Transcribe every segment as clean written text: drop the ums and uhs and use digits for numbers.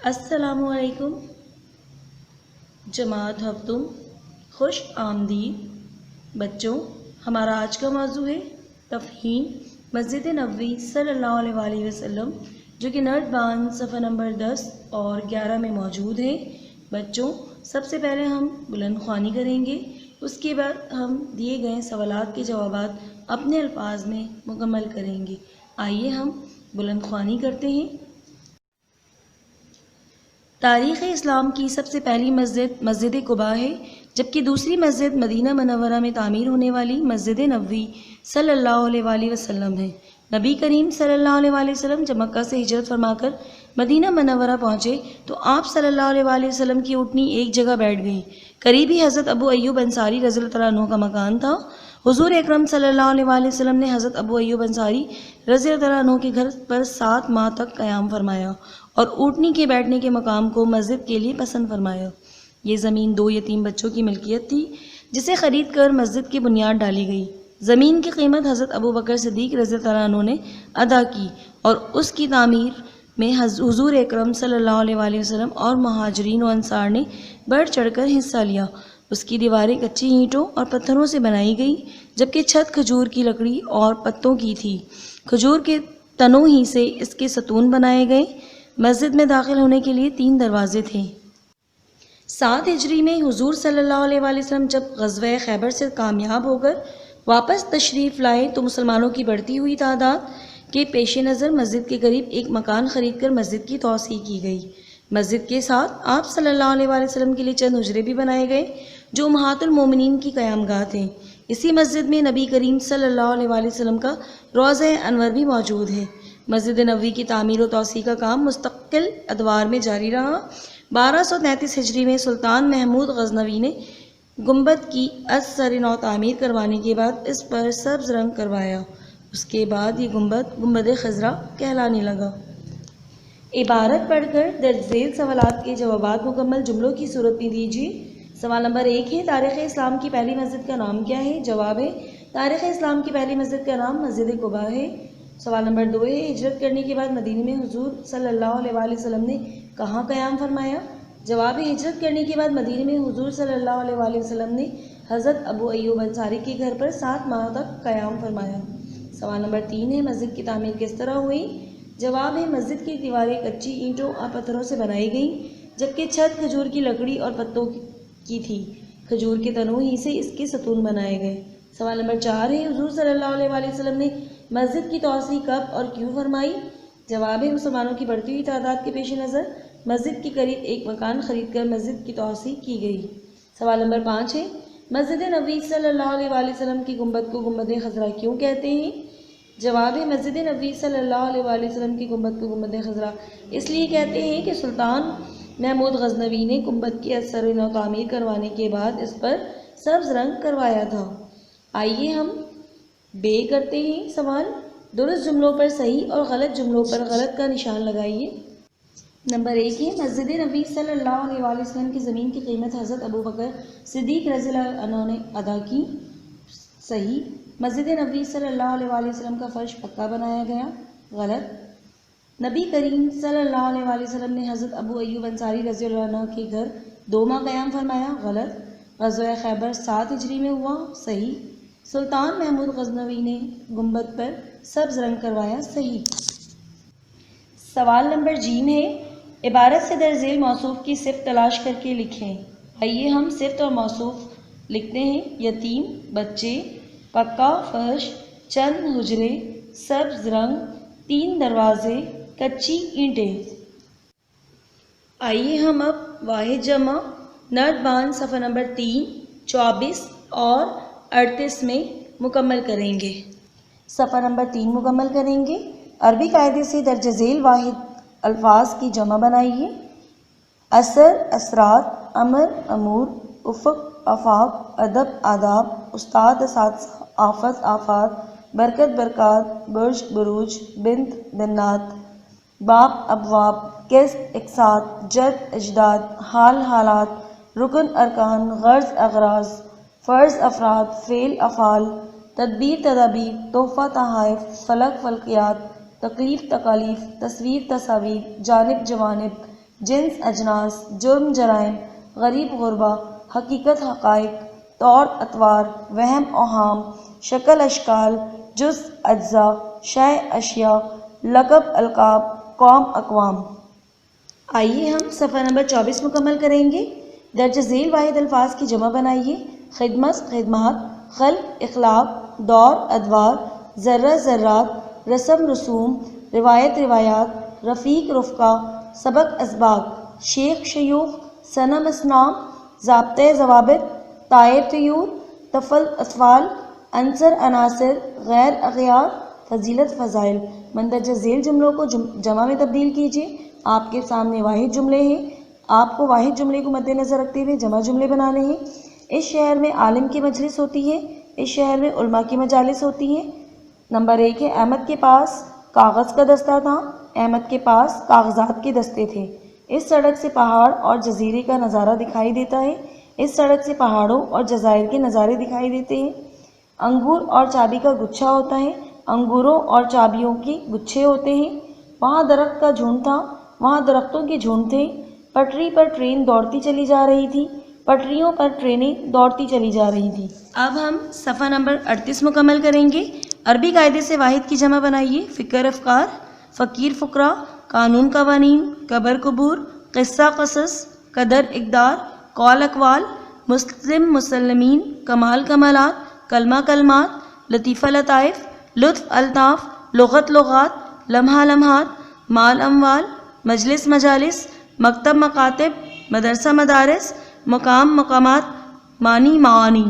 السلام علیکم جماعت ہفتم، خوش آمدید بچوں۔ ہمارا آج کا موضوع ہے تفہیم مسجد نبوی صلی اللہ علیہ وآلہ وسلم، جو کہ نرد بان صفحہ نمبر 10 اور 11 میں موجود ہے۔ بچوں، سب سے پہلے ہم بلند خوانی کریں گے، اس کے بعد ہم دیے گئے سوالات کے جوابات اپنے الفاظ میں مکمل کریں گے۔ آئیے ہم بلند خوانی کرتے ہیں۔ تاریخ اسلام کی سب سے پہلی مسجد مسجد قباء ہے، جبکہ دوسری مسجد مدینہ منورہ میں تعمیر ہونے والی مسجد نبوی صلی اللہ علیہ وآلہ وسلم ہے۔ نبی کریم صلی اللہ علیہ وآلہ وسلم جب مکہ سے ہجرت فرما کر مدینہ منورہ پہنچے تو آپ صلی اللہ علیہ وآلہ وسلم کی اونٹنی ایک جگہ بیٹھ گئی۔ قریب ہی حضرت ابو ایوب انصاری رضی اللہ تعالیٰ عنہ کا مکان تھا۔ حضور اکرم صلی اللہ علیہ وآلہ وسلم نے حضرت ابو ایوب انصاری رضی اللہ تعالیٰ عنہ کے گھر پر 7 ماہ تک قیام فرمایا اور اونٹنی کے بیٹھنے کے مقام کو مسجد کے لیے پسند فرمایا۔ یہ زمین 2 یتیم بچوں کی ملکیت تھی، جسے خرید کر مسجد کی بنیاد ڈالی گئی۔ زمین کی قیمت حضرت ابو بکر صدیق رضی اللہ تعالیٰ عنہ نے ادا کی اور اس کی تعمیر میں حضور اکرم صلی اللہ علیہ وآلہ وسلم اور مہاجرین و انصار نے بڑھ چڑھ کر حصہ لیا۔ اس کی دیواریں کچی اینٹوں اور پتھروں سے بنائی گئی، جبکہ چھت کھجور کی لکڑی اور پتوں کی تھی۔ کھجور کے تنوں ہی سے اس کے ستون بنائے گئے۔ مسجد میں داخل ہونے کے لیے 3 دروازے تھے۔ 7 ہجری میں حضور صلی اللہ علیہ وآلہ وسلم جب غزوہ خیبر سے کامیاب ہو کر واپس تشریف لائے تو مسلمانوں کی بڑھتی ہوئی تعداد کے پیش نظر مسجد کے قریب ایک مکان خرید کر مسجد کی توسیع کی گئی۔ مسجد کے ساتھ آپ صلی اللہ علیہ وآلہ وسلم کے لیے چند حجرے بھی بنائے گئے، جو امہات المومنین کی قیام گاہ تھے۔ اسی مسجد میں نبی کریم صلی اللہ علیہ وآلہ وسلم کا روضہ انور بھی موجود ہے۔ مسجد نبوی کی تعمیر و توسیع کا کام مستقل ادوار میں جاری رہا۔ 1233 ہجری میں سلطان محمود غزنوی نے گنبد کی از سر نو تعمیر کروانے کے بعد اس پر سبز رنگ کروایا۔ اس کے بعد یہ گنبد خضرا کہلانے لگا۔ عبارت پڑھ کر درج ذیل سوالات کے جوابات مکمل جملوں کی صورت میں دیجیے۔ سوال نمبر 1 ہے، تاریخ اسلام کی پہلی مسجد کا نام کیا ہے؟ جواب ہے، تاریخ اسلام کی پہلی مسجد کا نام مسجد قباء ہے۔ سوال نمبر 2 ہے، ہجرت کرنے کے بعد مدینے میں حضور صلی اللہ علیہ وآلہ وسلم نے کہاں قیام فرمایا؟ جواب ہے، ہجرت کرنے کے بعد مدینے میں حضور صلی اللہ علیہ وآلہ وسلم نے حضرت ابو ایوب انصاری کے گھر پر 7 ماہ تک قیام فرمایا۔ سوال نمبر 3 ہے، مسجد کی تعمیر کس طرح ہوئی؟ جواب ہے، مسجد کی دیواریں کچی اینٹوں اور پتھروں سے بنائی گئیں، جبکہ چھت کھجور کی لکڑی اور پتوں کی تھی۔ کھجور کے تنوں ہی سے اس کے ستون بنائے گئے۔ سوال نمبر 4 ہے، حضور صلی اللہ علیہ وآلہ وسلم نے مسجد کی توسیع کب اور کیوں فرمائی؟ جواب ہے، مسلمانوں کی بڑھتی ہوئی تعداد کے پیش نظر مسجد کے قریب ایک مکان خرید کر مسجد کی توسیع کی گئی۔ سوال نمبر 5 ہے، مسجد نبوی صلی اللہ علیہ وآلہ وسلم کی گنبد کو گنبد خضرا کیوں کہتے ہیں؟ جواب ہے، مسجد نبوی صلی اللہ علیہ وآلہ وسلم کی گنبد کو گنبد خضرا اس لیے کہتے ہیں کہ سلطان محمود غزنوی نے گنبد کی از سر نو تعمیر کروانے کے بعد اس پر سبز رنگ کروایا تھا۔ آئیے ہم بے کرتے ہیں سوال۔ درست جملوں پر صحیح اور غلط جملوں پر غلط کا نشان لگائیے۔ نمبر 1 ہے، مسجد نبوی صلی اللہ علیہ وآلہ وسلم کی زمین کی قیمت حضرت ابو بکر صدیق رضی اللہ عنہ نے ادا کی۔ صحیح۔ مسجد نبوی صلی اللہ علیہ وآلہ وسلم کا فرش پکا بنایا گیا۔ غلط۔ نبی کریم صلی اللہ علیہ وآلہ وسلم نے حضرت ابو ایوب انصاری رضی اللہ عنہ کے گھر 2 ماہ قیام فرمایا۔ غلط۔ غزوہ خیبر 7 ہجری میں ہوا۔ صحیح۔ سلطان محمود غزنوی نے گنبد پر سبز رنگ کروایا۔ صحیح۔ سوال نمبر ج ہے، عبارت سے درج ذیل موصوف کی صفت تلاش کر کے لکھیں۔ آئیے ہم صفت اور موصوف لکھتے ہیں۔ یتیم، بچے، پکا فرش، چند حجرے، سبز رنگ، 3 دروازے، کچی اینٹیں۔ آئیے ہم اب واحد جمع نرد بان صفحہ نمبر 3، 24 اور 38 میں مکمل کریں گے۔ صفحہ نمبر 3 مکمل کریں گے۔ عربی قاعدے سے درج ذیل واحد الفاظ کی جمع بنائیے۔ اثر، اثرات، امر، امور، افق، آفاق، ادب، آداب، استاد، اساتذہ، آفت، آفات، برکت، برکات، برج، بروج، بنت، بنات، باب، ابواب، قسط، اقساط، جد، اجداد، حال، حالات، رکن، ارکان، غرض، اغراض، فرض، افراد، فعل، افعال، تدبیر، تدابیر، تحفہ، تحائف، فلک، فلکیات، تکلیف، تکالیف، تصویر، تصاویر، جانب، جوانب، جنس اجناس، جرم جرائم، غریب غربا، حقیقت حقائق، طور اطوار، وہم اوہام، شکل اشکال، جز اجزاء، شے اشیاء، لقب القاب، قوم اقوام۔ آئیے ہم صفحہ نمبر 24 مکمل کریں گے۔ درج ذیل واحد الفاظ کی جمع بنائیے۔ خدمت خدمات، خلق اخلاق، دور ادوار، ذرہ ذرات، رسم رسوم، روایت روایات، رفیق رفقا، سبق اسباق، شیخ شیوخ، صنم اصنام، ضابطۂ ضوابط، طائر طیور، طفل اطفال، عنصر عناصر، غیر اغیار، فضیلت فضائل۔ مندرجہ ذیل جملوں کو جمع میں تبدیل کیجیے۔ آپ کے سامنے واحد جملے ہیں، آپ کو واحد جملے کو مد نظر رکھتے ہوئے جمع جملے بنانے ہیں۔ اس شہر میں عالم کی مجلس ہوتی ہے، اس شہر میں علماء کی مجالس ہوتی ہیں۔ نمبر 1 ہے، احمد کے پاس کاغذ کا دستہ تھا، احمد کے پاس کاغذات کے دستے تھے۔ اس سڑک سے پہاڑ اور جزیرے کا نظارہ دکھائی دیتا ہے، اس سڑک سے پہاڑوں اور جزائر کے نظارے دکھائی دیتے ہیں۔ انگور اور چابی کا گچھا ہوتا ہے، انگوروں اور چابیوں کے گچھے ہوتے ہیں۔ وہاں درخت کا جھنڈ تھا، وہاں درختوں کے جھنڈ تھے۔ پٹری پر ٹرین دوڑتی چلی جا رہی تھی، پٹریوں پر ٹرینیں دوڑتی چلی جا رہی تھیں۔ اب ہم صفحہ نمبر 38 مکمل کریں گے۔ عربی قاعدے سے واحد کی جمع بنائیے۔ فکر افکار، فقیر فقراء، قانون قوانین، قبر قبور، قصہ قصص، قدر اقدار، قول اقوال، مسلم مسلمین، کمال کمالات، کلمہ کلمات، لطیفہ لطائف، لطف الطاف، لغت لغات، لمحہ لمحات، مال اموال، مجلس مجالس، مکتب مکاتب، مدرسہ مدارس، مقام مقامات، معنی معانی۔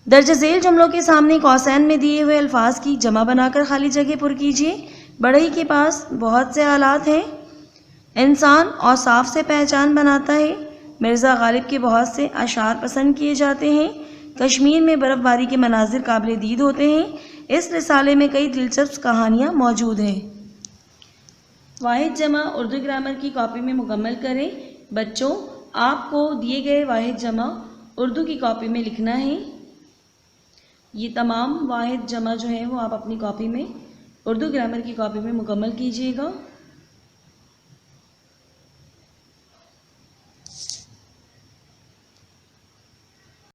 درج ذیل جملوں کے سامنے قوسین میں دیے ہوئے الفاظ کی جمع بنا کر خالی جگہ پر کیجیے۔ بڑھئی کے پاس بہت سے آلات ہیں، انسان اوصاف سے پہچان بناتا ہے، مرزا غالب کے بہت سے اشعار پسند کیے جاتے ہیں، کشمیر میں برف باری کے مناظر قابل دید ہوتے ہیں، اس رسالے میں کئی دلچسپ کہانیاں موجود ہیں۔ واحد جمع اردو گرامر کی کاپی میں مکمل کریں۔ بچوں، آپ کو دیے گئے واحد جمع اردو کی کاپی میں لکھنا ہے۔ یہ تمام واحد جمع جو ہیں وہ آپ اپنی کاپی میں اردو گرامر کی کاپی میں مکمل کیجیے گا۔